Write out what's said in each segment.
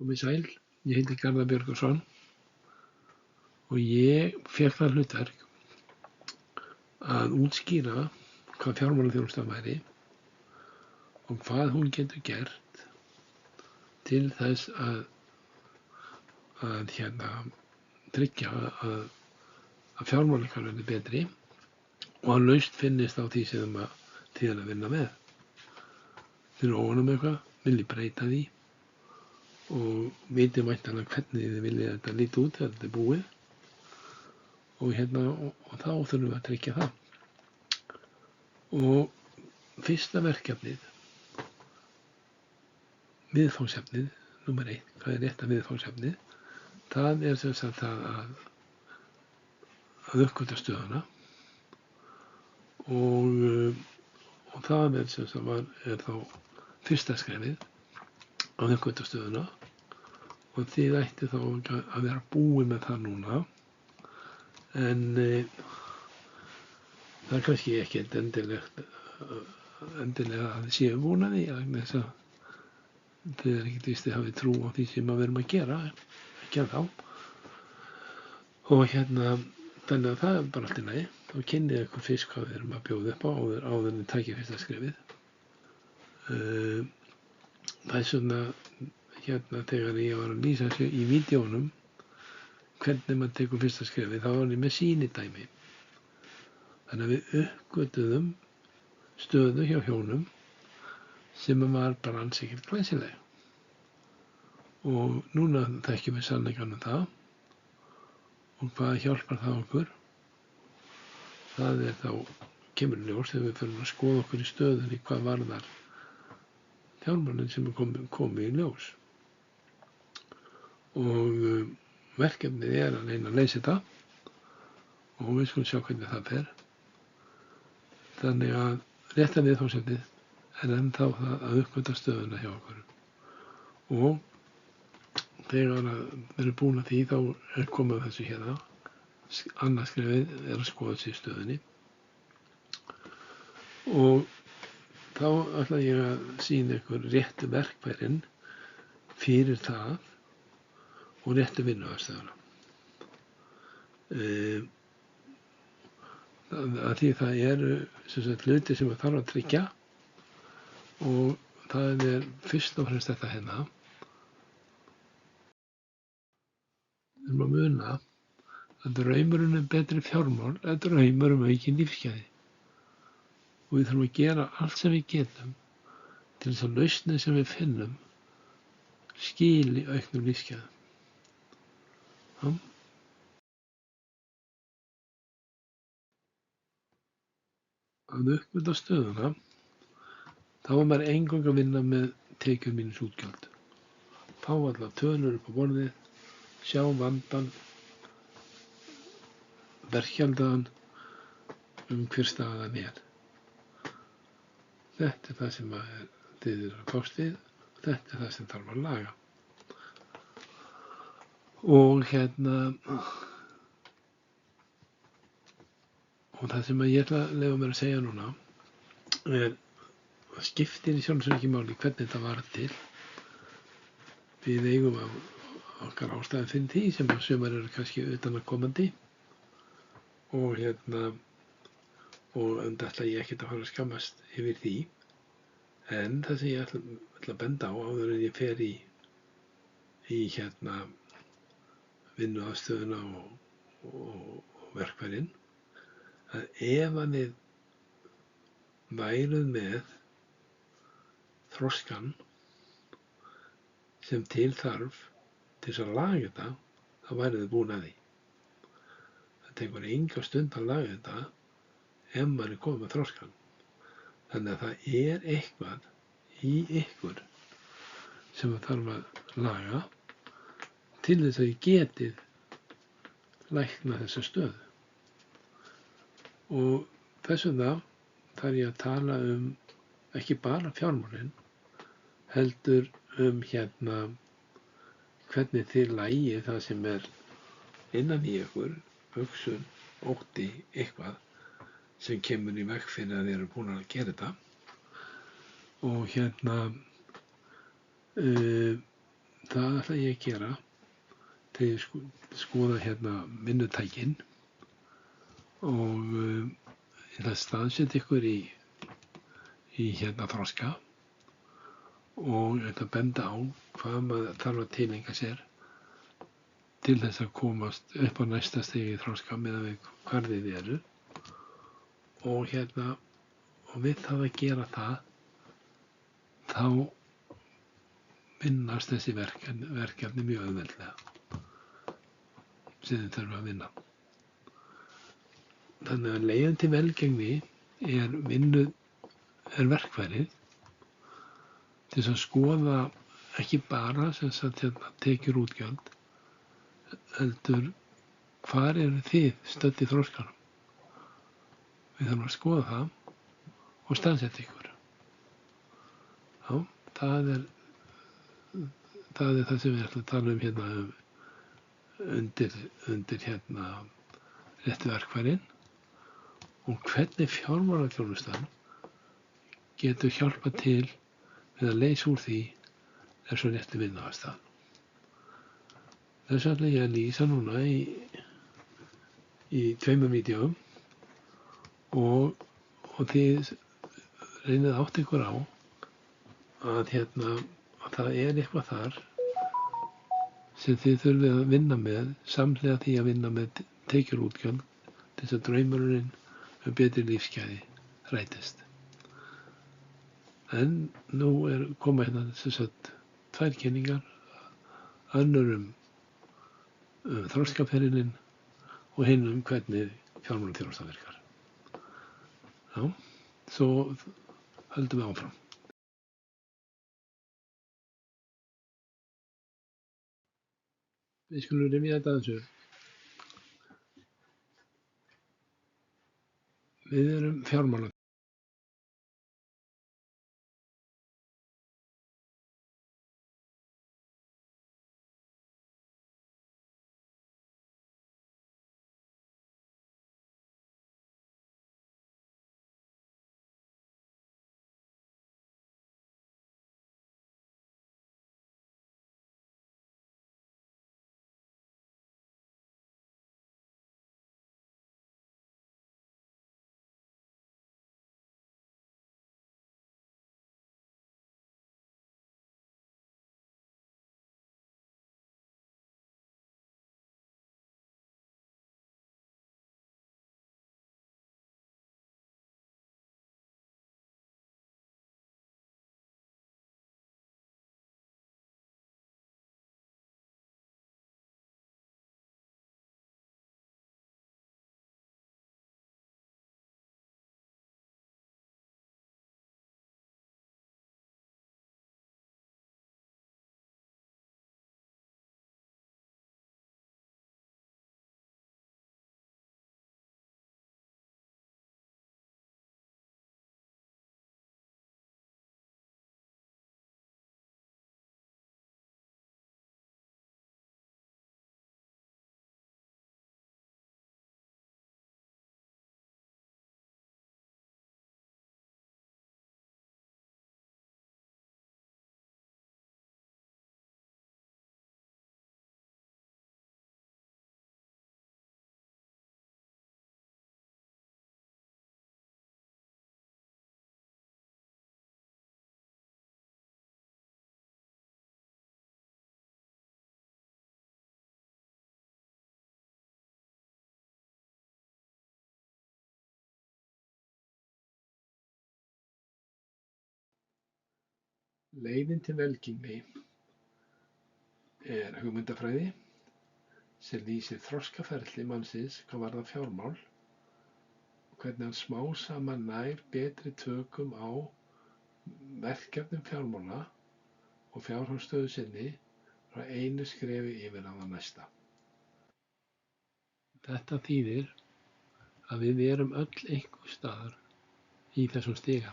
Komið sæl, ég heiti Garðar Björgvinsson og ég fékk það hlutverk að útskýra hvað fjármálaþjónusta væri og hvað hún getur gert til þess að tryggja að fjármálakerfið verði betri og að lausn finnist á því sem þið er að vinna með. Þið eru óánægð með eitthvað, viljið breyta því og vitið væntanlega hvernig þið viljið að þetta líti út þegar þetta er búið og þá þurfum við að tryggja það. Og fyrsta verkefnið, viðfangsefnið, númer 1, hvað er rétta viðfangsefnið? Það er sem sagt að uppgötva stöðuna og það er sem sagt er þá fyrsta skrefið að uppgötva stöðuna og þið ætti þá að vera búið með það núna en það er kannski ekkert endilega að þið séu búin að því vegna þess að þið er ekkert víst að hafið trú á því sem við erum að gera, ekki ennþá. Og þannig að það er bara allt í lagi. Þá kynnið ykkur fyrst hvað við erum að bjóða upp á áður en þið takið fyrsta skrefið. Það er svona þegar ég var að lýsa þessu í vídeónum hvernig maður tekur fyrsta skrefið, þá var ég með sýnidæmi. Þannig að við uppgötvuðum stöðu hjá hjónum sem var bara alls ekkert glæsileg. Og núna þekkjum við sannleikann um það og hvað hjálpar það okkur? Það er þá kemur ljós þegar við förum að skoða okkur í stöðunni hvað varðar fjármálin sem er komið í ljós. Og verkefnið er að reyna að leysa þetta og við skulum sjá hvernig það fer. Þannig að rétta viðfangsefnið er ennþá það að uppgötva stöðuna hjá okkur. Og þegar við erum búin að því þá er komið þessu hérna. Annað skrefið er að skoða sig í stöðunni. Og þá ætla ég að sýna ykkur réttu verkfærin fyrir það og réttu vinnuaðstöðuna. Að því það eru hluti sem þarf að tryggja og það er fyrst og fremst þetta hérna. Við erum að muna að draumurinn betri fjármál er draumur aukin lífsgæði. Og við þurfum að gera allt sem við getum til þess að lausnir sem við finnum skili auknum lífsgæðum. Að uppgötva stöðuna, þá var maður eingöngu að vinna með tekjur mínus útgjöld. Fá allar tölur upp á borðið, sjá vandann, verkjaldaðan hver staðan er. Þetta er það sem þið eru að fást við, þetta er það sem þarf að laga. Og og það sem ég ætla að leyfa mér að segja núna er að skiptir í sjálfsög ekki máli hvernig þetta varð til. Við eigum okkar ástæði fyrir því sem sumar eru kannski utanaðkomandi og og ætla ég ekkert að fara að skammast yfir því. En það sem ég ætla að benda á áður en ég fer í vinnuaðstöðuna og verkfærin, að ef að við værum með þroskan sem til þarf til þess að laga þetta, þá værum við búin að því. Það tekur enga stund að laga þetta ef maður er komið með þroskan. Þannig að það er eitthvað í ykkur sem þarf að laga til þess að þið getið læknað þessa stöðu. Og þess vegna þarf ég að tala ekki bara fjármálin, heldur hvernig þið lagið það sem er innan í ykkur, hugsun, ótti, eitthvað sem kemur í veg fyrir að þið eru búin að gera þetta. Og það ætla ég að gera þegar ég skoða hérna vinnutækin og ég ætla að staðsetja ykkur í hérna þroska og ég ætla að benda á hvað maður þarf að tileinka sér til þess að komast upp á næsta stigi í þroska meðan við hvar þið eru og hérna og við það að gera það þá vinnast þessi verkefni mjög auðveldlega sem þið þurfum að vinna. Þannig að leiðin til velgengni er verkfærið til þess að skoða ekki bara sem sagt hérna tekjur útgjöld heldur hvar eru þið stödd í þroskanum. Við þurfum að skoða það og staðsetja ykkur. Já, það er það sem við ætlum að tala hérna undir hérna réttu verkfærin og hvernig fjármálaþjónustan getur hjálpað til við að leysa úr því ef svo réttu vinnuaðstæðan. Þess ætla ég að lýsa núna í 2 vídeóum og þið reynið að átta ykkur á að það er eitthvað þar sem þið þurfið að vinna með samhliða því að vinna með tekjur útgjöld til þess að draumurinn betri lífsgæði rætist. En nú koma hérna sem sagt 2 kenningar, önnur þroskaferilinn og hinn hvernig fjármálaþjónustan virkar. Já, svo höldum við áfram. Við skulum rifja þetta aðeins upp. Við erum fjármálaþjónusta. Leiðin til velgengni er hugmyndafræði sem lýsir þroskaferli mannsins hvað varðar fjármál og hvernig hann smám saman nær betri tökum á verkefnum fjármála og fjárhagsstöðu sinni frá einu skrefi yfir á það næsta. Þetta þýðir að við erum öll einhvers staðar í þessum stiga.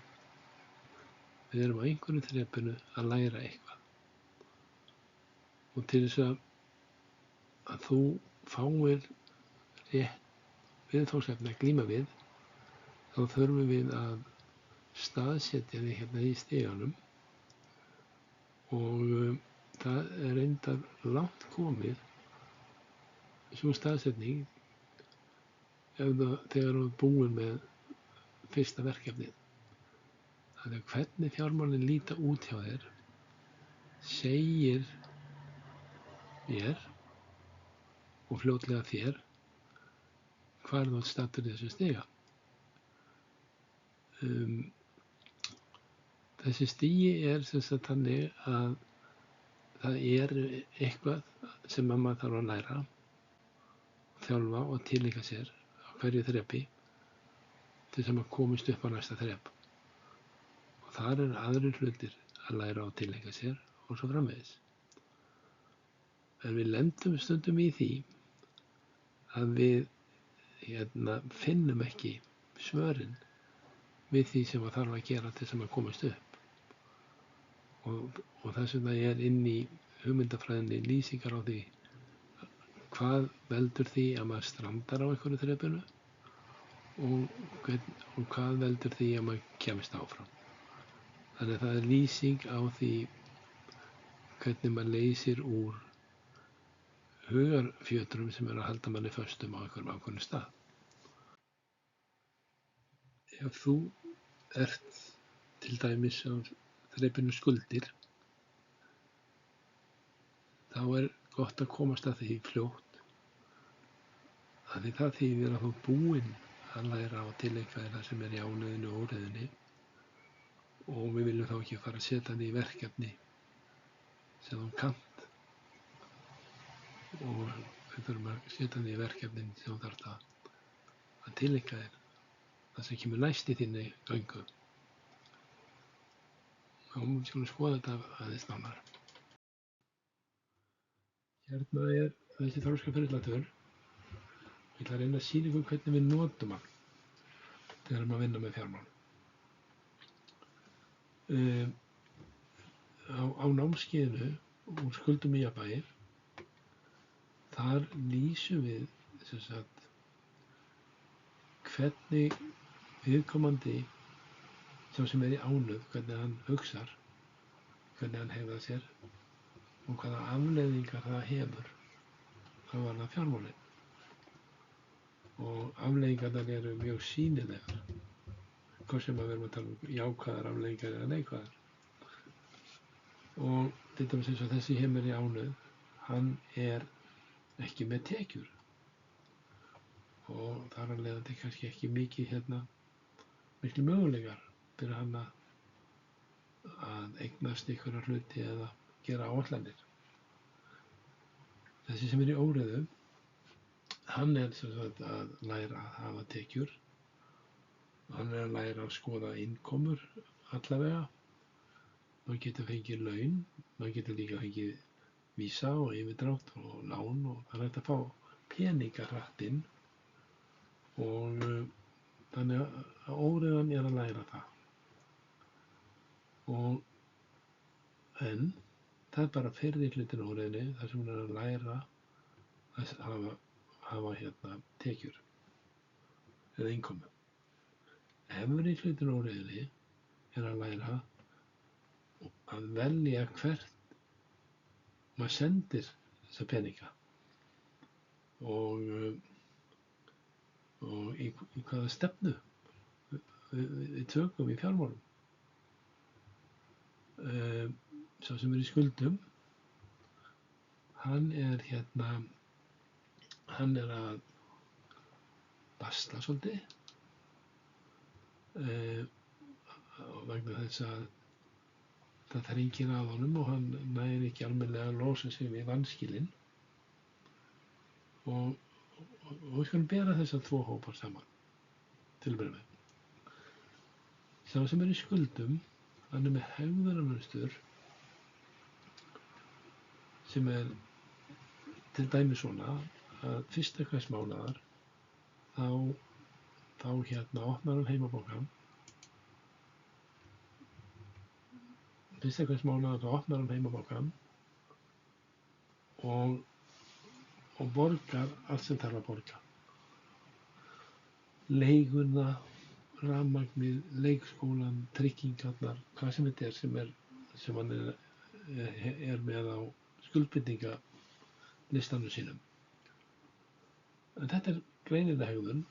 Við erum á einhverju þrepinu að læra eitthvað. Og til þess að þú fáir rétt viðfangsefni að glíma við, þá þurfum við að staðsetja þig hérna í stiganum og það er reyndar langt komið svo staðsetning þegar þú ert búin með fyrsta verkefnið. Þannig að hvernig fjármálin líta út hjá þér segir mér og fljótlega þér hvar þú ert staddur í þessu stiga. Þessi stigi sem sagt þannig að það eitthvað sem maður þarf að læra, þjálfa og tileinka sér á hverju þrepi til þess að maður komist upp á næsta þrep. Og þar aðrir hlutir að læra og tileinka sér og svo framvegis. En við lendum stundum í því að við finnum ekki svörin við því sem maður þarf að gera til þess að maður komist upp. Og þess vegna inn í hugmyndafræðinni lýsingar á því hvað veldur því að maður strandar á einhverju þrepinu og hvað veldur því að maður kemst áfram. Þannig að það lýsing á því hvernig maður leysir úr hugarfjötrum sem að halda manni föstum á einhverjum ákveðnum stað. Ef þú ert til dæmis á þrepinu skuldir, þá gott að komast að því fljótt að því það þýðir að þú ert búinn að læra og tileinka þér það sem í ánauðinni og óreiðunni og við viljum þá ekki fara að setja hann í verkefni sem þú kannt og við þurfum að setja hann í verkefnin sem þú þarft að tileinka þér það sem kemur næst í þinni göngu. Og við skulum skoða þetta aðeins nánar. Hérna þessi þroskaferlilatur. Ég ætla að reyna að sýna ykkur hvernig við notum hann þegar við erum að vinna með fjármál. Á námskeiðinu úr skuldum í jafnvægi, þar lýsum við sem sagt hvernig viðkomandi sá sem í ánauð, hvernig hann hugsar, hvernig hann hegðar sér og hvaða afleiðingar það hefur hvað varðar fjármálin. Og afleiðingarnar eru mjög sýnilegar, hvort sem við erum að tala um jákvæðar afleiðingar eða neikvæðar. Og til dæmis eins og þessi heimur í ánauð, hann ekki með tekjur og þar af leiðandi kannski ekki miklu möguleikar fyrir hann að eignast einhverja hluti eða gera áætlanir. Þessi sem í óreiðu, hann sem sagt að læra að hafa tekjur, hann að læra að skoða innkomur allavega, maður getur fengið laun, maður getur líka fengið vísa og yfirdrátt og lán og það hægt að fá peninga hratt inn og þannig að óreiðan að læra það. En það bara fyrri hlutin óreiðunni þar sem hún að læra að hafa tekjur eða innkomu. Efri hlutin óreiðunni að læra að velja hvert maður sendir þessa peninga og í hvaða stefnu við tökum í fjármálum. Sá sem í skuldum, hann að basla svolítið vegna þess að það þrengir að honum og hann nær ekki almennilega að losa sig við vanskilin og við skulum bera þessa tvo hópar saman til að byrja með. Sá sem í skuldum, hann með hegðunarmunstur sem til dæmis svona að fyrsta hvers mánaðar þá opnar hann heimabankann. Fyrsta hvers mánaðar þá opnar hann heimabankann og borgar allt sem þarf að borga. Leiguna, rafmagnið, leikskólann, tryggingarnar, hvað sem þetta sem hann með á skuldbindinga listanum sínum. En þetta greinileg hegðun.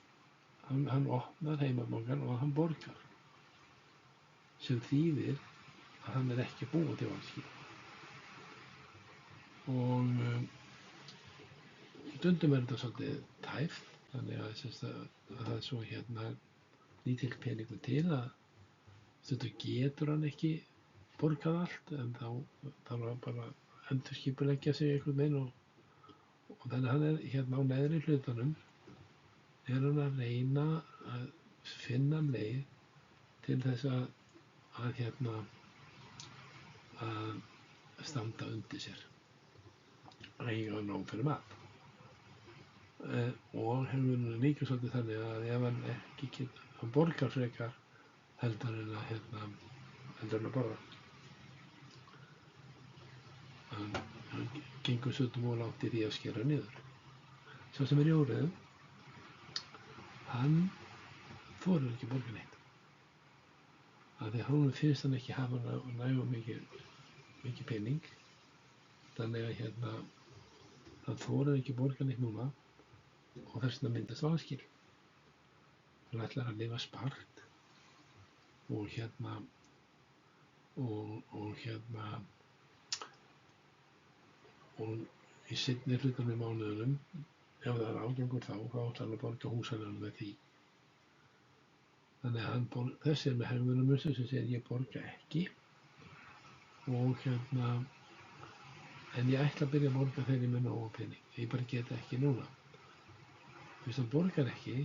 Hann opnar heimabankann og hann borgar, sem þýðir að hann ekki að búa til vanskil. Og stundum þetta svolítið tæft, þannig að það svo lítill peningur til að stundum getur hann ekki borgað allt, en þá þarf hann bara að endurskipuleggja sig einhvern veginn og þannig að hann á neðri hlutanum hann að reyna að finna leið til þess að standa undir sér, að eiga nóg fyrir mat. Og hefur líka svolítið þannig að ef hann ekki hann borgar frekar heldur en að borða. Hann gengur stundum of langt í því að skera niður. Sá sem í óreiðu, hann þorir ekki að borga neitt. Af því að honum finnst hann ekki hafa nægu mikið pening, þannig að hann þorir ekki að borga neitt núna og þess vegna myndast vanskil. Hann ætlar að lifa spart og í seinni hlutanum í mánuðinum, ef það ágangur þá ætlar hann að borga húsaleiguna með því. Þannig að þessi með hegðunarmunstur sem segir ég borga ekki og en ég ætla að byrja að borga þegar ég með nóg pening. Ég bara get ekki núna. Fyrst hann borgar ekki,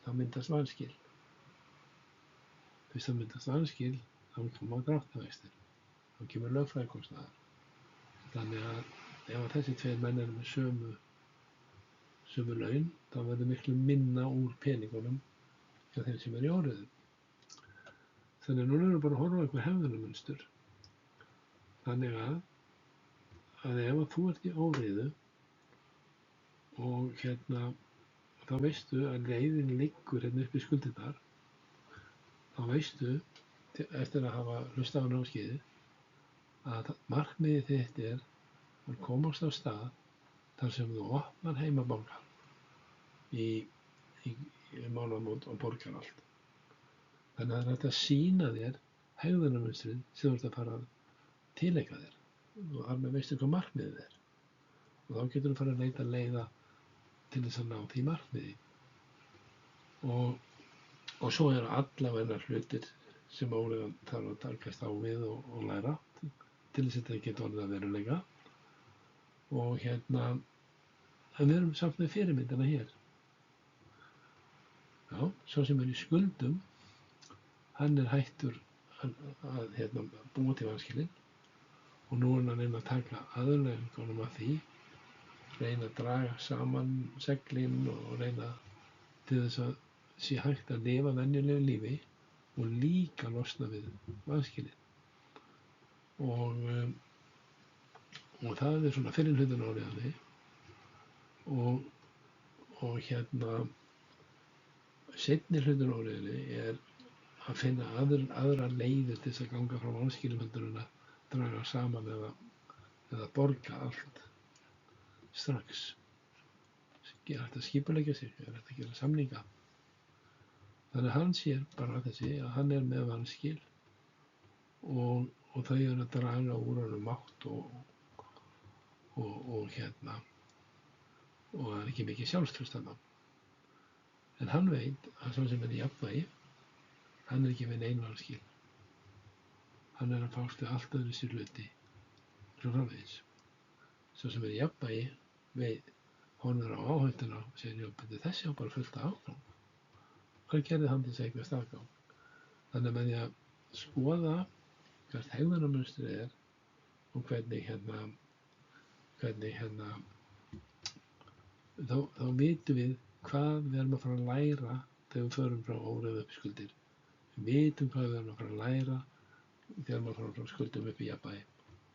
þá myndast vanskil. Fyrst það myndast vanskil, þá koma dráttarvextir. Þá kemur lögfræðikostnaður. Þannig að ef þessi tveir menn eru með sömu laun, þá verður miklu minna úr peningunum hjá þeim sem í óreiðu. Þannig að núna erum við bara að horfa á einhver hegðunarmunstur. Þannig að ef þú ert í óreiðu og þá veistu að leiðin liggur upp í skuldirnar, þá veistu, eftir að hafa hlustað á námskeiðið, að markmiðið þitt að komast á stað þar sem þú opnar heimabankann í mánaðamót og borgar allt. Þannig að það er hægt að sýna þér hegðunarmunstrið sem þú ert að fara að tileika þér og þar með veistu hvað markmiðið er. Og þá getur þú fara að leita leiða til þess að ná því markmiði. Og svo eru allavega hlutir sem óreiðan þarf að takast á við og læra til þess að þetta geti orðið að veruleika. Og en við erum samt með fyrirmyndina hér. Já, sá sem í skuldum, hann hættur að búa til vanskilin og nú hann að reyna að taka aðurleiðingunum af því, reyna að draga saman seglin og reyna til þess að sé hægt að lifa venjulegu lífi og líka losna við vanskilin. Og það svona fyrri hlutin á óreiðunni og seinni hlutin á óreiðunni að finna aðra leiðir til þess að ganga frá vanskilum heldur en að draga saman eða borga allt strax. Það er hægt að skipuleggja sig, það er hægt að gera samninga. Þannig að hann sér bara þessi að hann með vanskil og þau eru að draga úr honum mátt og það er ekki mikið sjálfstraust þarna. En hann veit að sá sem í jafnvægi, hann ekki með nein vanskil. Hann að fást við allt öðruvísi hluti svo framvegis. Sá sem í jafnvægi horfir á áhættuna og segir, þessi á bara fullt af afgang. Hvað gerði hann til þess að eignast afgang? Þannig að með því að skoða hvert hegðunarmunstrið og hvernig þá vitum við hvað við erum að fara að læra þegar við förum frá óreiðu upp í skuldir. Við vitum hvað við erum að fara að læra þegar við förum frá skuldum upp í jafnvægi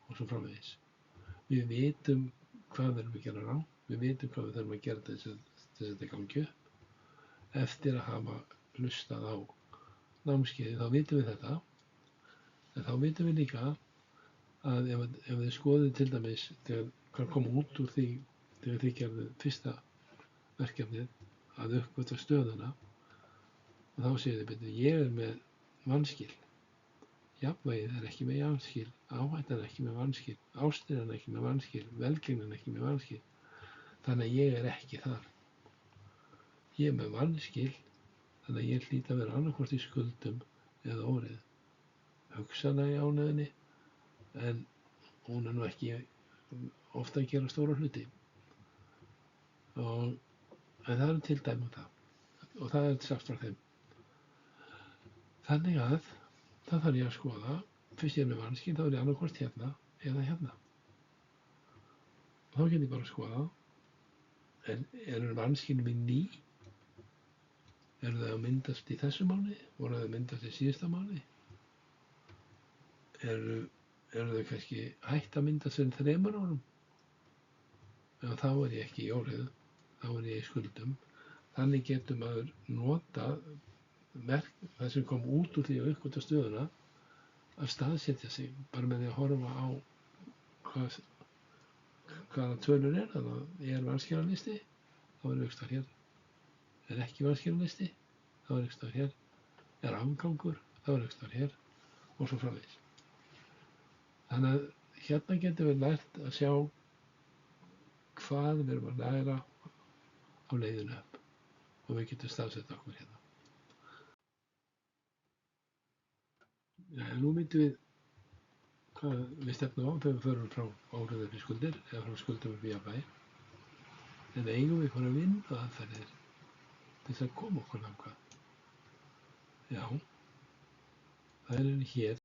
og svo framvegis. Við vitum hvað við erum að gera rangt, við vitum hvað við þurfum að gera til þess að þetta gangi upp. Eftir að hafa hlustað á námskeiðið þá vitum við þetta, en þá vitum við líka að ef þið skoðið til dæmis hvað kom út úr því þegar þið gerðu fyrsta verkefnið að uppgötva stöðuna, og þá segir þið betur, ég er með vanskil, jafnvægið er ekki með vanskil, áhættan er ekki með vanskil, ástríðan er ekki með vanskil, velgengnin er ekki með vanskil, þannig að ég er ekki þar. Ég er með vanskil, þannig að ég hlýt að vera annarkvort í skuldum eða óreiðu. Hugsanlega í ánægðinni, en hún er nú ekki ofta að gera stóra hluti. En það er til dæmi um það, og það er sagt frá þeim. Þannig að það þarf ég að skoða, fyrst ég er með vanskil, þá er ég annarkvort hérna eða hérna. Og þá get ég bara að skoða, en eru vanskilin mín ný? Eru þau að myndast í þessu mánuði? Voru þau að myndast í síðasta mánuði? Eru þau kannski hætt að myndast fyrir 3 árum? Já, þá er ég ekki í óreiðu, þá er ég í skuldum. Þannig getur maður notað það sem kom út úr því að uppgötva stöðuna að staðsetja sig bara með því að horfa á hvaða tölur er. Þannig að ég er vanskilalisti, þá er einhvers staðar hér. Er ekki vanskilalisti, þá er einhvers staðar hér. Er afgangur, þá er einhvers staðar hér, og svo framvegis. Þannig að hérna getum við lært að sjá hvað við erum að læra á leiðinu upp, og við getum staðsett okkur hérna. Nú myndum við hvað við stefnum á þegar við förum frá óreiðu upp í skuldir eða frá skuldum upp í jafnvægi. En eigum við einhverjar vinnuaðferðir til þess að koma okkur þangað? Já, það er hér.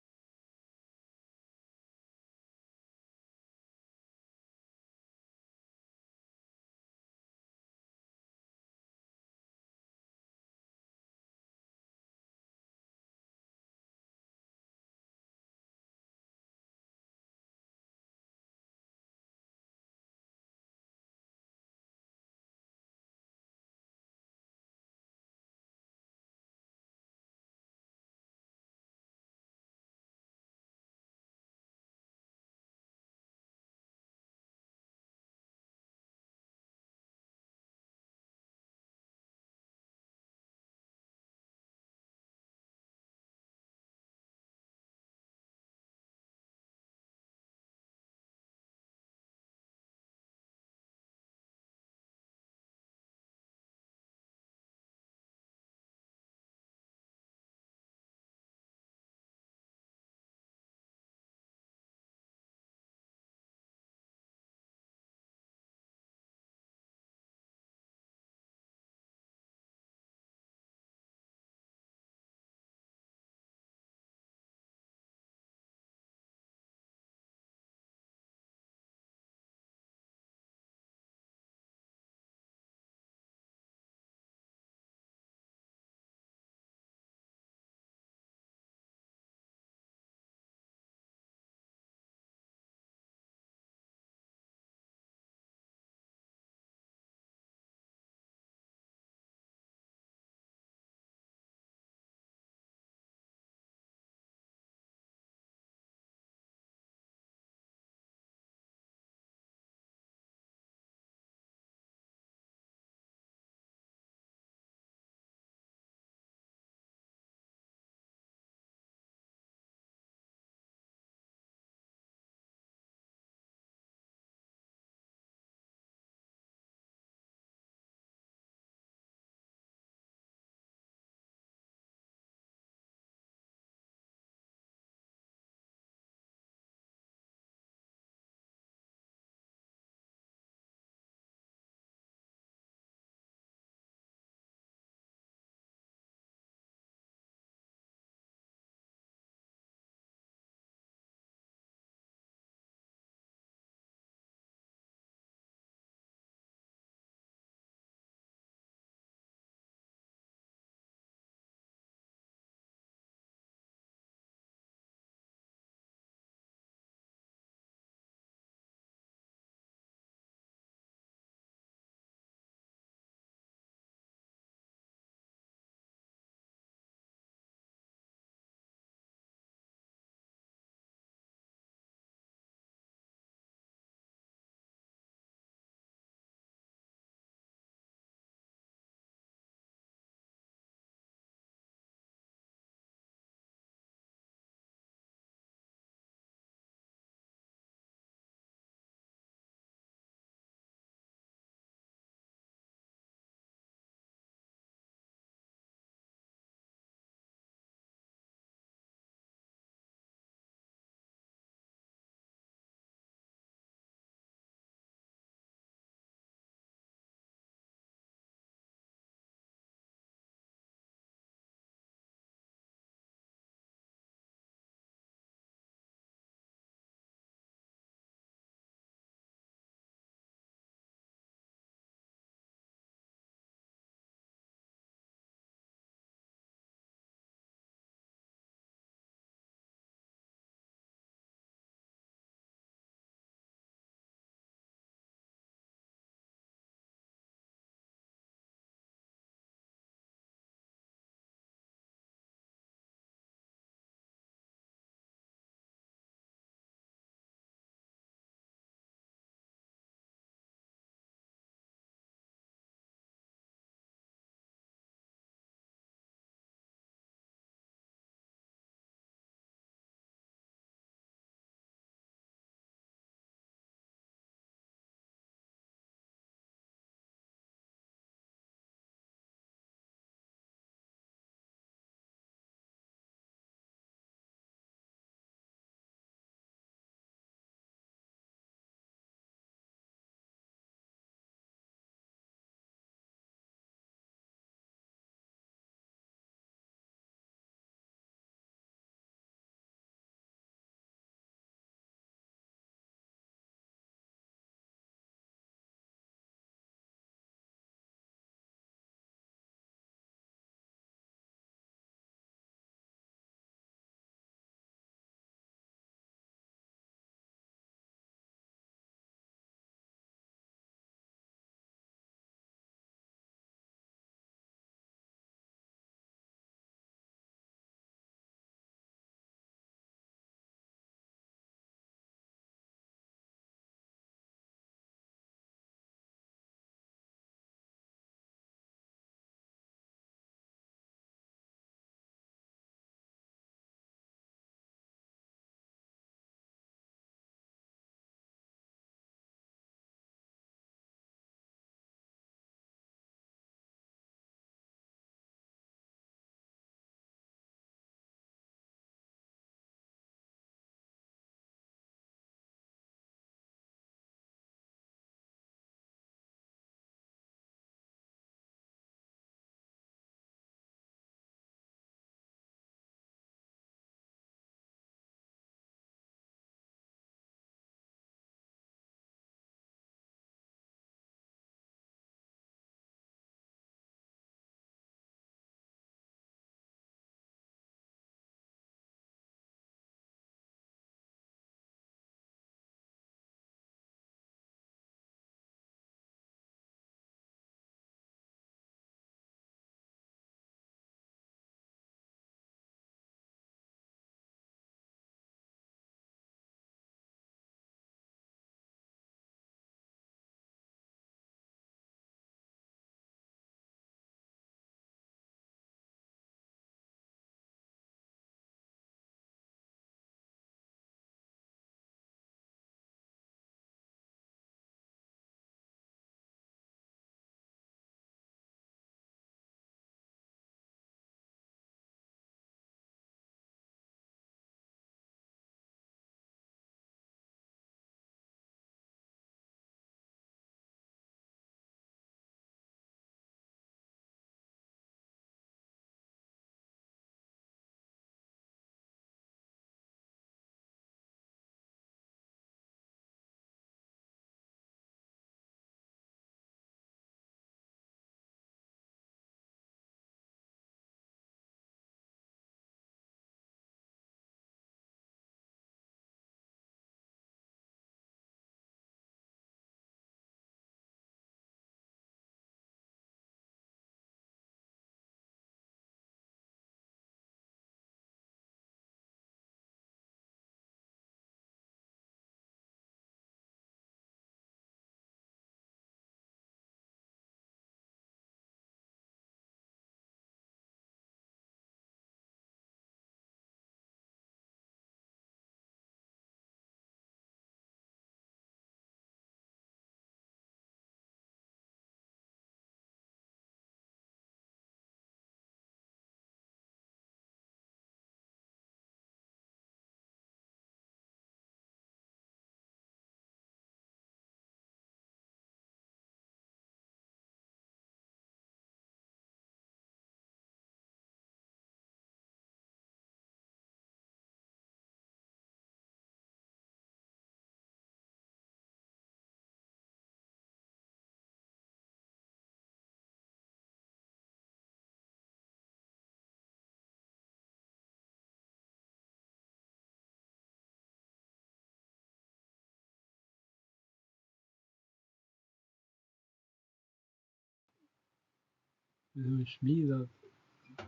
við höfum smíðað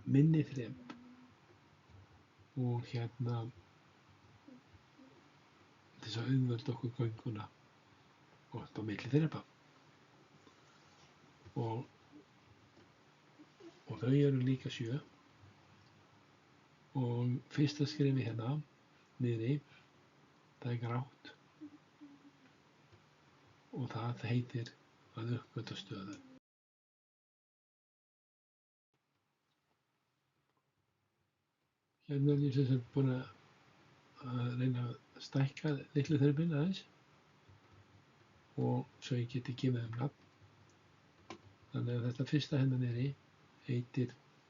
minni þrep og til þess að auðvelda okkur gönguna og upp á milli þrepa. Og þau eru líka 7 og fyrsta skrefi hérna niðri, það er grátt og það heitir að uppgötva stöðu. Hérna er ég sem sagt búinn að reyna að stækka litlu þrepin aðeins og svo ég geti gefið þeim nafn. Þannig að þetta fyrsta hérna niðri heitir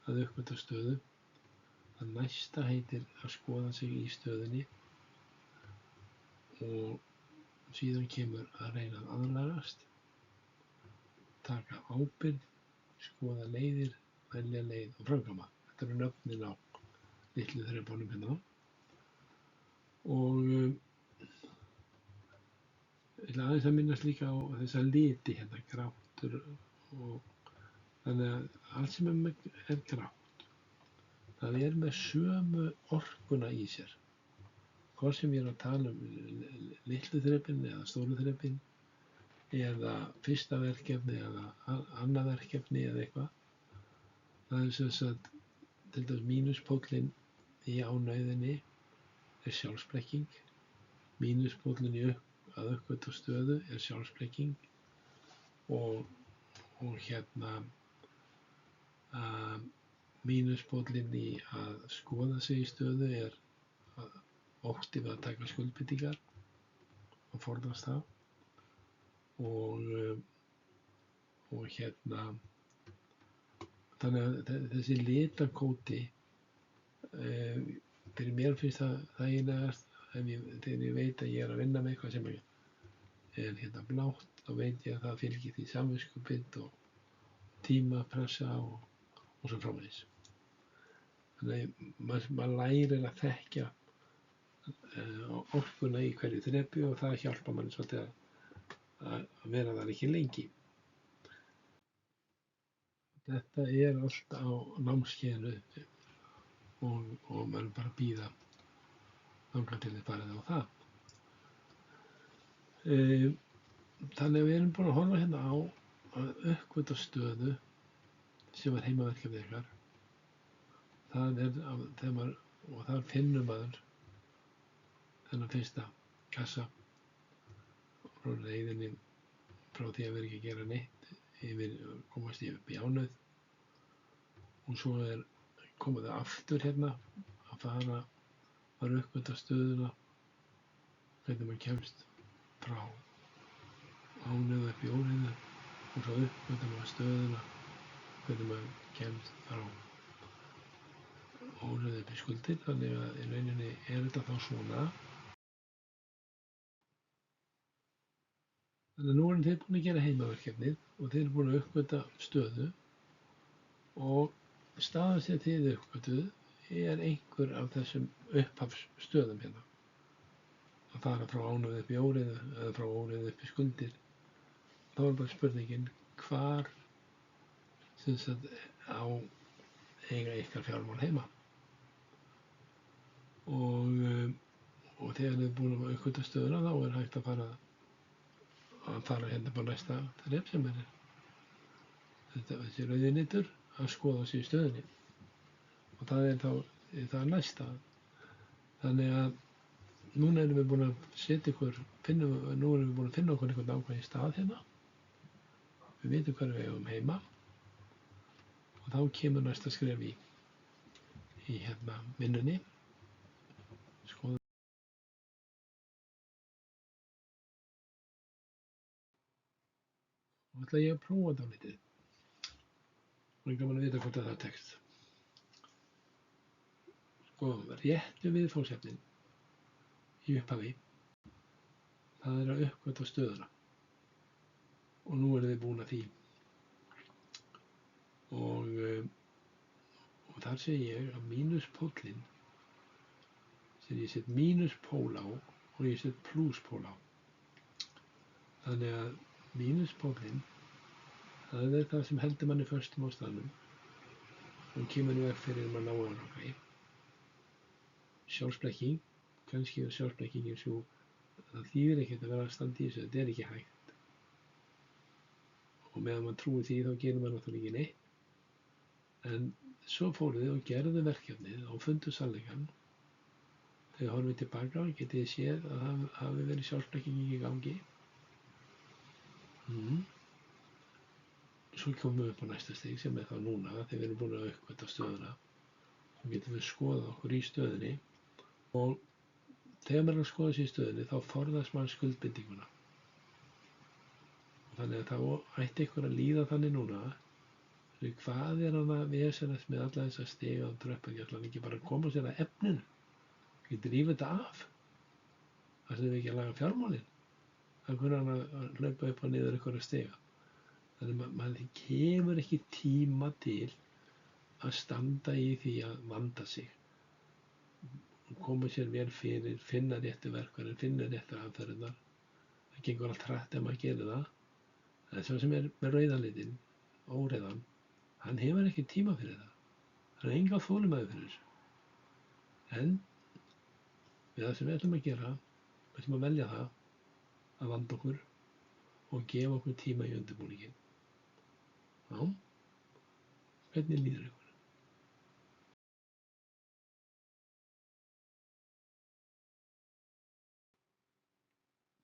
að uppgötva stöðu. Það næsta heitir að skoða sig í stöðunni og síðan kemur að reyna að aðlagast, taka ábyrgð, skoða leiðir, velja leið og framkvæma. Þetta eru nöfnin á litlu þrepunum hérna. Og ég ætla aðeins að minnast líka á þessa liti hérna, grátt og þannig að allt sem er grátt, það er með sömu orkuna í sér. Hvort sem ég er að tala litlu þrepin eða stóru þrepin eða fyrsta verkefni eða annað verkefni eða eitthvað. Það er sem sagt til dæmis mínuspóllinn í ánauðinni er sjálfsblekking, mínuspóllinn í að uppgötva stöðu er sjálfsblekking og mínuspóllinn í að skoða sig í stöðu er ótti við að taka skuldbindingar og forðast það og þannig að þessi litakóti fyrir mér finnst það þægilegast þegar ég veit að ég er að vinna með eitthvað sem er blátt, þá veit ég að það fylgir því samviskubit og tímapressa og svo framvegis. Þannig að maður lærir að þekkja orkuna í hverju þrepi og það hjálpar manni svolítið að vera þar ekki lengi. Þetta er allt á námskeiðinu og maður bara bíða þangað til þið farið á það. Þannig að við erum búin að horfa hérna á að uppgötva stöðu sem var heimaverkefnið ykkar. Það er þegar maður, og þar finnur maður þennan fyrsta kassa frá leiðinni frá því að vera ekki að gera neitt yfir komast upp í ánauð og svo koma þau aftur hérna að fara uppgötva stöðuna, hvernig maður kemst frá ánauð upp í óreiðu og svo uppgötva maður stöðuna, hvernig maður kemst frá óreiðu upp í skuldir. Þannig að í rauninni er þetta þá svona. Þannig að nú erum þið búin að gera heimaverkefnið og þið erum búin að uppgötva stöðu og staðan sem þið uppgötvuð er einhver af þessum upphafsstöðum hérna. Að fara frá ánauð upp í óreiðu eða frá óreiðu upp í skuldir. Þá er bara spurningin hvar sem sagt á eiga ykkar fjármál heima. Og þegar þið búin að uppgötva stöðuna þá er hægt að fara hérna på næsta þrep sem þessi rauði litur að skoða sig í stöðunni og það er þá það næsta. Þannig að núna erum við búin að finna okkur einhvern ákveðinn stað hérna. Við vitum hvað við eigum heima og þá kemur næsta skref í vinnunni. Skoða. Og ætla ég að prófa þetta lítið. Og ég gaman að vita hvort það tekst. Sko, réttu viðfangsefnin í upphafi, það er að uppgötva stöðuna. Og nú erum við búin að því. Og þar segi ég að mínuspóllinn, sem ég set mínuspól á og ég set plúspól á. Þannig að mínuspóllinn, það er það sem heldur manni föstum á staðnum og kemur í veg fyrir að ná árangri. Sjálfsblekking, kannski er sjálfsblekkingin svo, það þýðir ekkert að vera að standa í þessu, þetta er ekki hægt. Og meðan maður trúir því þá gerir maður náttúrulega ekki neitt. En svo fóruð þið og gerðu verkefnið og fundu sannleikann. Þegar horfið tilbaka getið þið séð að það hafi verið sjálfsblekking í gangi. Svo komum við upp á næsta stig sem er þá núna þegar við erum búin að uppgötva stöðuna. Þá getum við skoðað okkur í stöðunni og þegar maður er að skoða sig í stöðunni þá forðast maður skuldbindinguna. Og þannig að þá ætti ykkur að líða þannig núna hvað er hann að vesenast með alla þessa stiga og tröppur, ég ætla hann ekki bara að koma sér að efninu. Getur rífið þetta af. Það sem við ekki að laga fjármálin. Það kunni hann að hlaupa upp og niður ykkur að stiga. Þannig að maður kemur ekki tíma til að standa í því að vanda sig. Koma sér vel fyrir, finna réttu verkfærin, finna réttu aðferðirnar. Það gengur allt hratt ef maður gerir það. En svo sem er með rauðalitinn, óreiðan, hann hefur ekki tíma fyrir það. Hann er enga þolinmæði fyrir þessu. En við það sem við ætlum að gera, við ætlum að velja það að vanda okkur og gefa okkur tíma í undirbúninginn. Já, hvernig líður ykkur?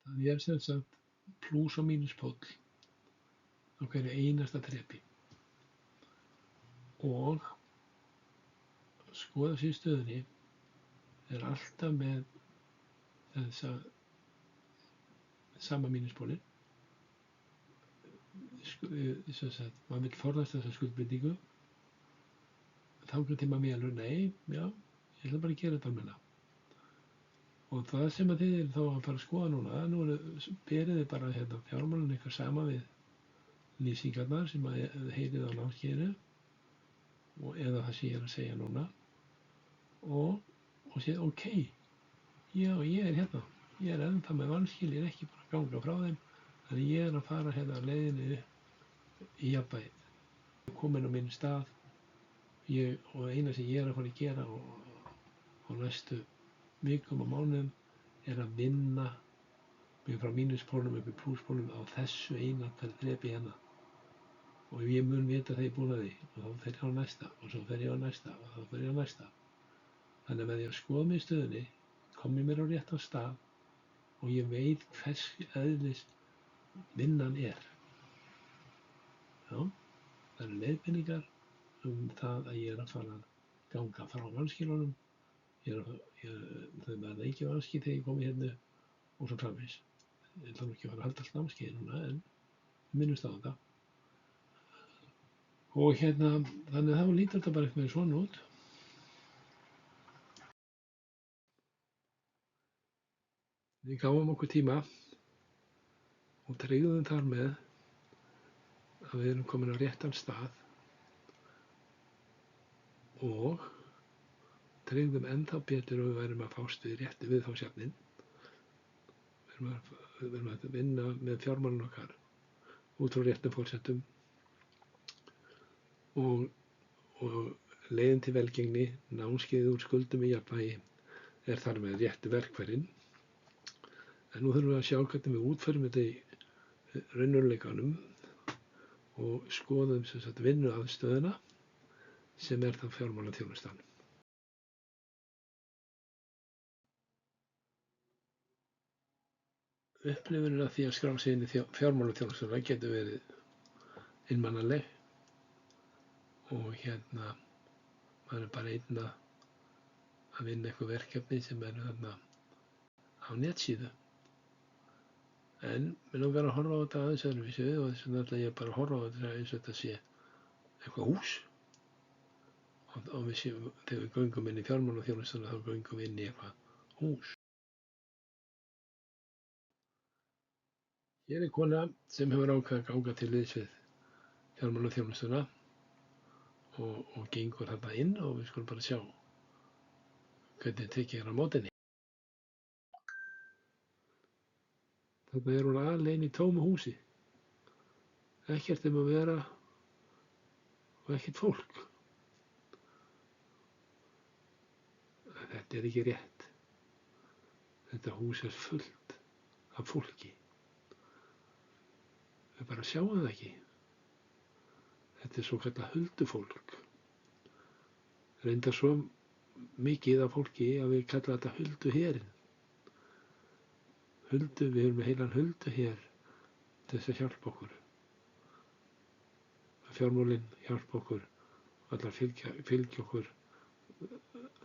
Það er sem sagt plús og mínuspóll á hverju einasta þrepi. Og skoða sig í stöðunni er alltaf með þessa sama mínuspólinn. Sem sagt, maður vill forðast þessa skuldbindingu. Þangað til maður mélur, nei, já, ég ætla bara að gera þetta almennilega. Og það sem að þið eru þá að fara að skoða núna, nú berið þið bara fjármálin eitthvað sama við lýsingarnar sem að heyrið á námskeiðinu eða það sem ég er að segja núna og segja, ok, já, ég er hérna, ég er ennþá með vanskil, ég er ekki bara að ganga frá þeim, þannig ég er að fara hérna á leiðinni í jafnvægið. Ég er komin á minn stað og eina sem ég er að fara að gera á næstu vikum og mánuðum er að vinna mig frá mínuspólnum upp í plúspólnum á þessu eina þrepi hérna. Og ég mun vita þegar ég er búin að því og þá fer ég á næsta og svo fer ég á næsta og þá fer ég á næsta. Þannig að með því að skoða mig í stöðunni kom ég mér á réttan stað og ég veit hvers eðlis vinnan er. Já, það eru leiðbeiningar það að ég er að fara að ganga frá vanskilunum. Þau verða ekki vanskil þegar ég komi hérna og svo framvegis. Ég ætla nú ekki að fara að halda allt námskeið núna en minnumst á þetta. Og þannig að þá lítur þetta bara eitthvað svona út. Við gáfum okkur tíma og tryggðum þar með að við erum komin á réttan stað og tryggðum ennþá betur og við værum að fást við réttu viðfangsefnin. Við erum að vinna með fjármálin okkar út frá réttum forsendum og leiðin til velgengni, námskeiðið úr skuldum í jafnvægi er þar með réttu verkfærin. En nú þurfum við að sjá hvernig við útförum þetta í raunveruleikanum og skoðum sem sagt vinnuaðstöðuna sem er þá fjármálaþjónustan. Upplifunin af því að skrá sig inn í fjármálaþjónustuna getur verið einmanaleg og maður er bara einn að vinna eitthvað verkefni sem er þarna á netsíðu. En mig langar að horfa á þetta aðeins öðruvísi og þess vegna ætla ég bara að horfa á þetta eins og þetta sé eitthvað hús. Og þegar við göngum inn í fjármálaþjónustuna þá göngum við inn í eitthvað hús. Hér er kona sem hefur ákveðið að ganga til liðs við fjármálaþjónustuna og gengur þarna inn og við skulum bara sjá hvernig tekið er á móti henni. Þarna er hún alein í tómu húsi. Ekkert að vera og ekkert fólk. þetta ekki rétt. Þetta hús fullt af fólki. Við bara sjáum það ekki. Þetta svo kallað huldufólk. Reyndar svo mikið af fólki að við kalla þetta hulduherinn. Við erum með heilan hulduher til þess að hjálpa okkur. Fjármálin hjálpa okkur, allar fylgja okkur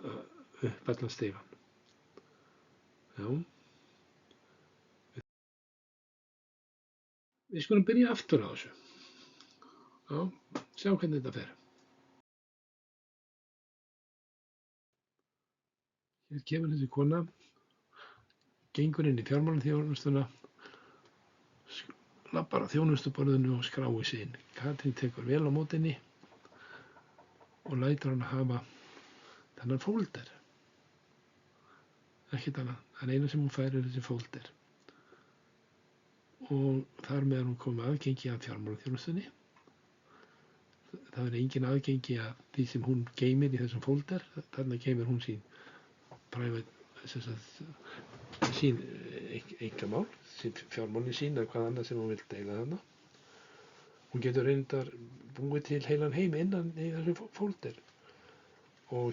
upp allan stigann. Já. Við skulum byrja aftur á þessu. Já, sjá hvernig þetta fer. Hér kemur þessi kona, gengur inn í fjármálaþjónustuna, labbar á þjónustuborðinu og skráir sig inn. Katrín tekur vel á móti henni og lætur hann að hafa þennan fólder. Ekkert annað, það eina sem hún fær þessi fólder. Og þar með hún komið aðgengi að fjármálaþjónustunni. Það engin aðgengi að því sem hún geymir í þessum fólder. Þarna geymir hún sín sín einkamál, sín fjármálin sín eða hvað annað sem hún vil deila þarna. Hún getur reyndar búið til heilan heim innan í þessu fólder. Og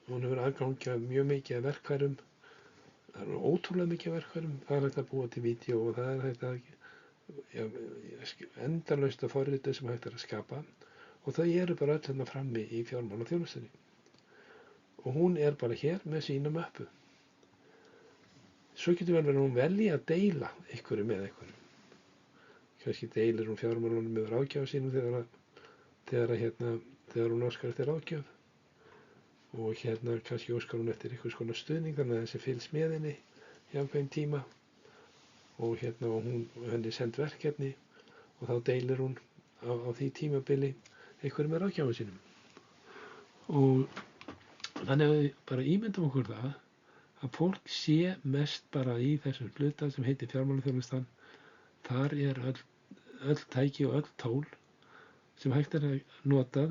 hún hefur aðgangi að mjög mikið af verkfærum. Það eru ótrúlega mikið verkfærum. Það hægt að búa til vídeo og það hægt að endalaust af forritum sem hægt að skapa. Og þau eru bara öll frammi í fjármálaþjónustunni. Og hún bara hér með sína möppu. Svo getur vel verið að hún velji að deila einhverju með einhverju. Kannski deilir hún fjármálunum með ráðgjafa sínum þegar hún óskar eftir ráðgjöf. Og kannski óskar hún eftir einhvers konar stuðning þannig að þessi fylgst með henni í ákveðinn tíma. Og henni send verkefni og þá deilir hún á því tímabili einhverju með ráðgjafa sínum. Og þannig að við bara ímyndum okkur það að fólk sé mest bara í þessum hluta sem heitir fjármálaþjónustan. Þar öll tæki og öll tól sem hægt að nota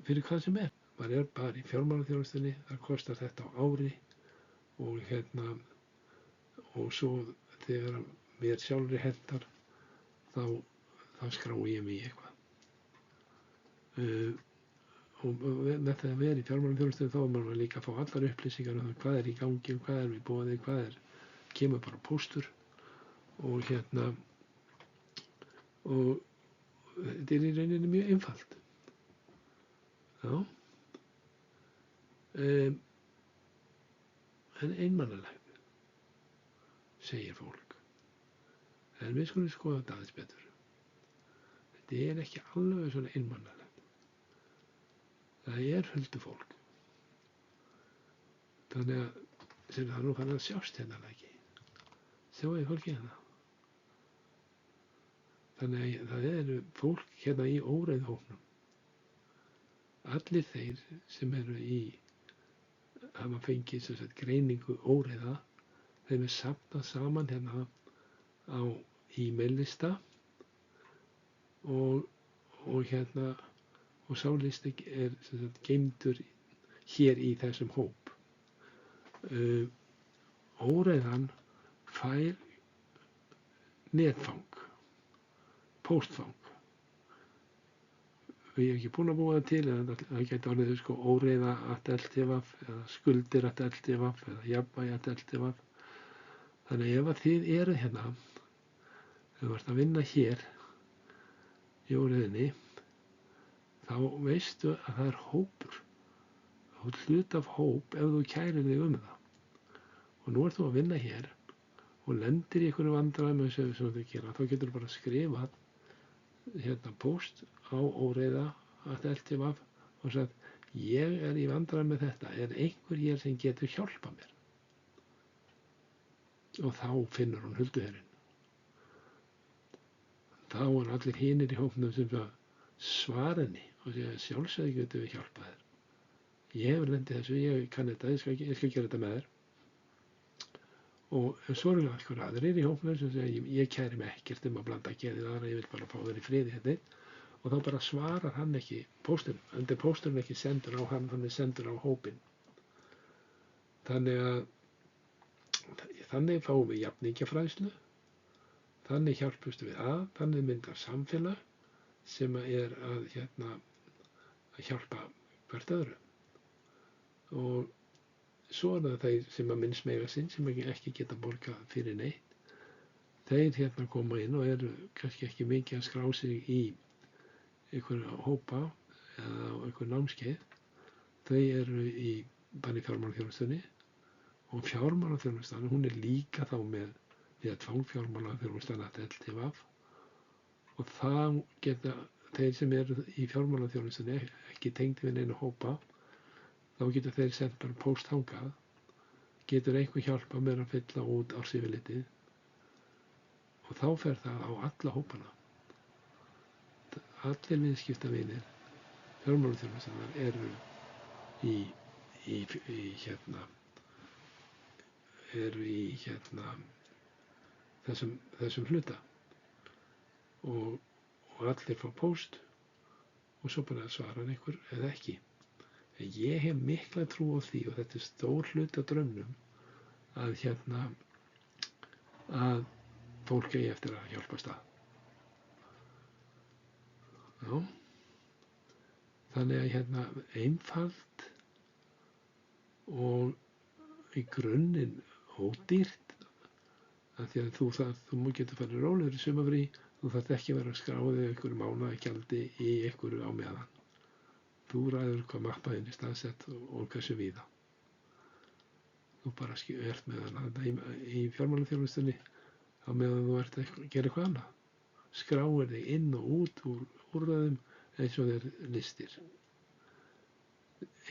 fyrir hvað sem er. Maður bara í fjármálaþjónustunni, það kostar þetta á ári og svo þegar mér sjálfri hentar þá skrái ég mig í eitthvað. Og með það að vera í fjármálaþjónustunni þá maður líka að fá allar upplýsingar um hvað í gangi og hvað í boði, kemur bara póstur og og þetta í rauninni mjög einfalt. Já. En einmannalegt, segir fólk. En við skulum skoða þetta aðeins betur. Þetta ekki alveg svona einmannalegt. Það huldufólk. Þannig að sem það nú fann að sjást hérna ekki. Sjáu fólki hérna. Þannig að það eru fólk hérna í óreiðuhópnum. Allir þeir sem eru hafa fengið greiningu óreiða, þeim safnað saman hérna á e-mail-lista og sá listi geymdur hér í þessum hóp. Óreiðan fær netfang, póstfang. Ég ekki búinn að búa það til, en það gæti orðið óreiða@LTVF eða skuldir@LTVF eða jafnvægi@LTVF. Þannig ef að þið eruð hérna, ef þú ert að vinna hér í óreiðinni, þá veistu að það hópur. Þú ert hluti af hóp ef þú kærir þig um það. Og nú ert þú að vinna hér og lendir í einhverju vandræðum sem þú gera, þá getur þú bara skrifað póst á óreiða@LTVF og sagt, ég í vandræðum með þetta, einhver hér sem getur hjálpað mér? Og þá finnur hún hulduherinn. Þá allir hinir í hópnum sem svara henni og segja, sjálfsögðu getum við hjálpað þér. Ég hefur lent í þessu, ég kann þetta, ég skal gera þetta með þér. Og svo eru aðrir í hópnum sem segja, ég kæri mig ekkert að blanda geðið aðra, ég vil bara fá þér í friði hérna. og þá bara svarar hann ekki pósturinn, enda er pósturinn ekki sendur á hann, hann er sendur á hópinn. Þannig fáum við jafningjafræðslu, þannig hjálpumst við að, þannig myndar samfélag sem er að hjálpa hvert öðru. Og svo er það þeir sem að minnst mega sinn, sem ekki geta borgað fyrir neitt. Þeir koma inn og eru kannski ekki mikið að skrá sig í einhverja hópa eða einhver námskeið. Þau eru bara í fjármálaþjónustunni, og fjármálaþjónustan, hún er líka þá með því að tvangfjármálaþjónustan að LTVF, og það geta þeir sem eru í fjármálaþjónustunni ekki tengd við neina hópa, þá getur þeir sent bara póst þangað, getur einhver hjálpa með að fylla út ársyfirlitið, og þá fer það á alla hópana. Allir viðskiptavinir fjármálaþjónustunnar eru þessum hluta, og allir fá póst, og svo bara svarar einhver eða ekki. En ég hef mikla trú á því, og þetta er stór hluti af draumnum, að fólk eigi eftir að hjálpast að. Já. Þannig að einfalt og í grunninn ódýrt, af því að þú getur farið rólegur í sumarfrí, þú þarft ekki að vera að skráði einhverju mánaðargjaldi í einhverju á meðan. Þú ræður hvað mappaðinn er staðsett og hversu víða. Þú bara ert með hana í fjármálaþjónustunni á meðan þú ert að gera eitthvað annað. Skráir þig inn og út úr úrræðum eins og þeir listir.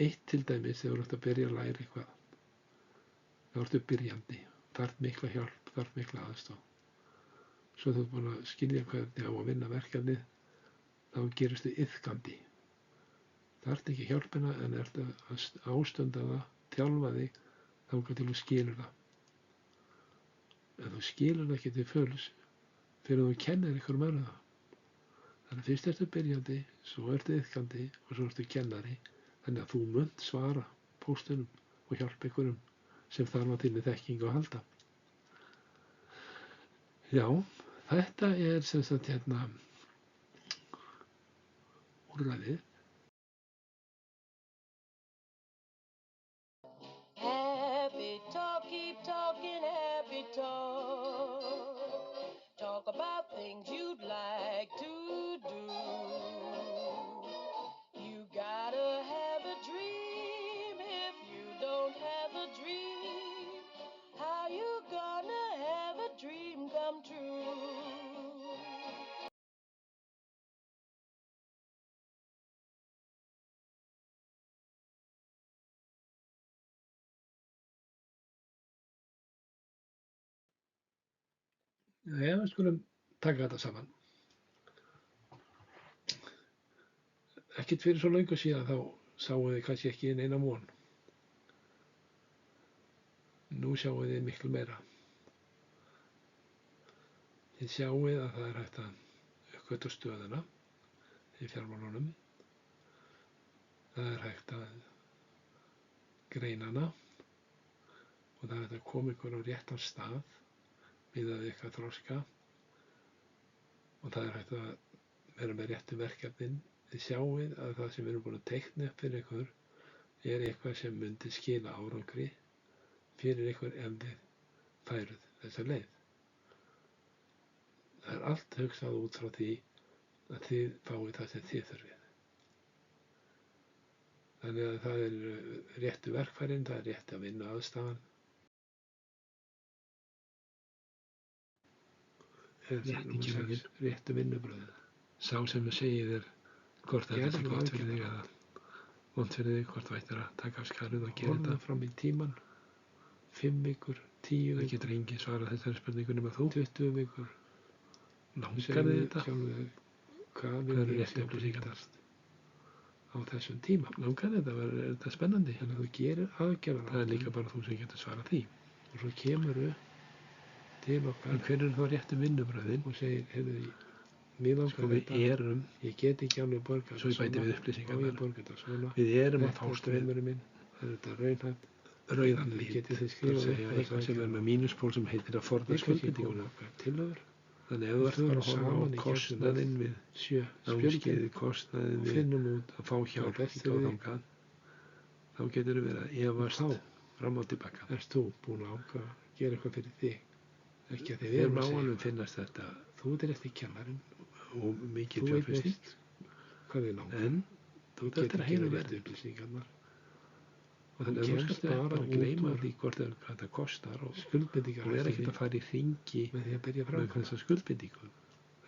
Eitt til dæmis, þegar þú ert að byrja að læra eitthvað, þá ertu byrjandi, þarft mikla hjálp, þarft mikla aðstoð. Svo þú ert búin að skilja hvernig á að vinna verkefnið, þá geristu iðkandi. Þarft ekki hjálpina, en ertu að ástunda það, þjálfa þig, þangað til þú skilur það. En þú skilur það ekki til fulls fyrir þú kennir einhverjum öðrum það. Þannig að fyrst ertu byrjandi, svo ertu iðkandi og svo ertu kennari, þannig að þú munt svara póstunum og hjálpa einhverjum sem þarf að þinni þekkingu að halda. Já, þetta er sem sagt úrræðið. Happy talk, keep talking happy talk. Talk about things you'd like to do. You gotta have a dream. If you don't have a dream, how you gonna have a dream come true? Já, við skulum taka þetta saman. Ekkert fyrir svo löngu síðan þá sáuð þið kannski ekki neina von. Nú sjáuð þið miklu meira. Þið sjáuð að það er hægt að uppgötva stöðuna í fjármálunum. Það er hægt að greina hana, og það er hægt að koma ykkur á réttan stað miðað við ykkar þroska, og það er hægt að vera með réttu verkefnin. Þið sjáið að það sem við erum búin að teikna upp fyrir ykkur er eitthvað sem myndi skila árangri fyrir ykkur ef þið færuð þessa leið. Það er allt hugsað út frá því að þið fáið það sem þið þurfið. Þannig að það er réttu verkfærin, það er rétt að vinna aðstæðan. Réttu vinnubröðin. Sá sem segir þér hvort þetta er gott fyrir þig eða vont fyrir þig, hvort þú ættir að taka af skarið og gera þetta fram í tíman. 5 vikur, 10 vikur. Það getur enginn svarað þessari spurningu nema þú. 20 vikur. Langar þig þetta? Hvað er rétt upplýsingar á þessum tíma? Langar þig þetta? Er þetta spennandi? Þannig að þú gerir aðgerðar. Það er líka bara þú sem getur svarað því. Og svo kemurðu til okkar. En hver er þá réttu vinnubröðin? Og segir, heyrðu, mér langar Sko við þetta, erum, ég get ekki alveg borgað svo ég bæti við má ég upplýsingarnar, borga þetta svona, við erum að þetta fást við draumurinn minn, þetta raunhæft, rauðan lit, getið þið það er skrifað að segja upp á þessa eitthvað sem er aðgerðaráætlun. með mínuspól sem heitir að forða Við kannski komum skuldbindingunum. okkar tillögur, Þannig ef þú við ert bara förum að horfa saman á í gegnum kostnaðinn við 7 spjöldin námskeiðið, kostnaðinn og við finnum út að fá hjálp best í fyrir þig. gáðangað, þá getur þú verið að efast þá fram og tilbaka. ert þú búin að ákveða að gera eitthvað fyrir þig, ekki að þið Þér erum má að segja alveg eitthvað. finnast þetta Þú ert ekki kennarinn, og mikið þú fjárfesting, veist hvað þið langar, en þú þú ert eftir að heyra réttu verðið. upplýsingarnar Og þannig að þú kemst skalt bara bara út gleyma úr því hvað þetta kostar og skuldbindingar vera ekkert að fara í hringi með því að byrja með framkvæmd, þessa skuldbindingu.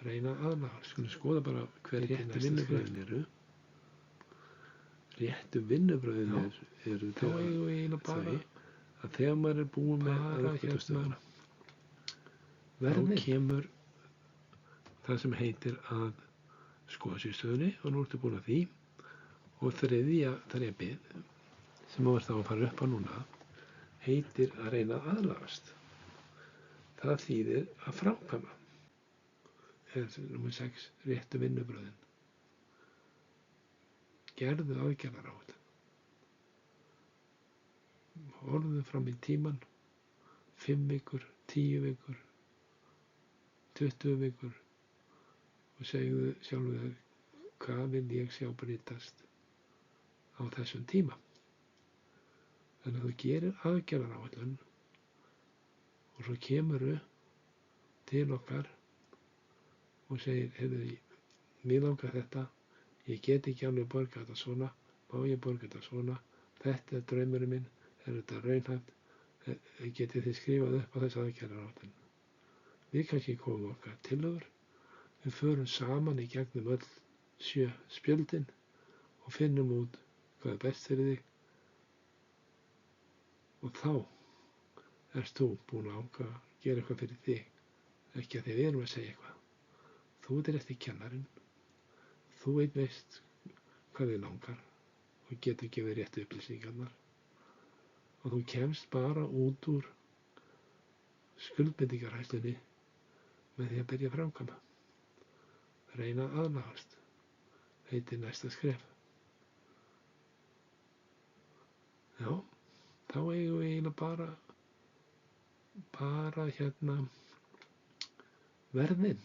reyna aðlagast. Skulum skoða bara hver Þetta er réttu næsta vinnubröðin eru. Réttu vinnubröðin Já. eru Þá eigum við eiginlega bara þau að þegar maður er búin með bara aðkvöldastöðuna, þá verðin. kemur það sem heitir að skoða sérstöðunni og nú ertu búin að því, og þriðja þrepið sem þú ert þá að fara upp á núna heitir að reyna að aðlagast. Það þýðir að framkvæma. Númer 6, réttu vinnubröðin. Gerðu aðgerðaráætlun. Horfðu fram í tímann, 5 vikur, 10 vikur, 20 vikur og segðu sjálfu þér hvað vil ég sjá breytast á þessum tíma. Þannig að þú gerir aðgerðaráætlun og svo kemurðu til okkar og segir, heyrðu, mér langar þetta, ég get ekki alveg borgað þetta svona, má ég borga þetta svona, þetta er draumurinn minn, er þetta raunhæft, getið þið skrifað upp á þess aðgerðaráætlun. Við kannski komum okkar tillögur, við förum saman í gegnum öll 7 spjöldin og finnum út hvað er best fyrir þig og þá ert þú búin að ákveða að gera eitthvað fyrir þig, ekki að þið erum að segja eitthvað. Þú ert eftir kennarinn, þú veist hvað þið langar og getur gefið réttu upplýsingarnar og þú kemst bara út úr skuldbindingarhæslunni með því að byrja að framkvæma. Reyna að aðlagast, heitir næsta skref. Já, þá eigum við eiginlega bara verðin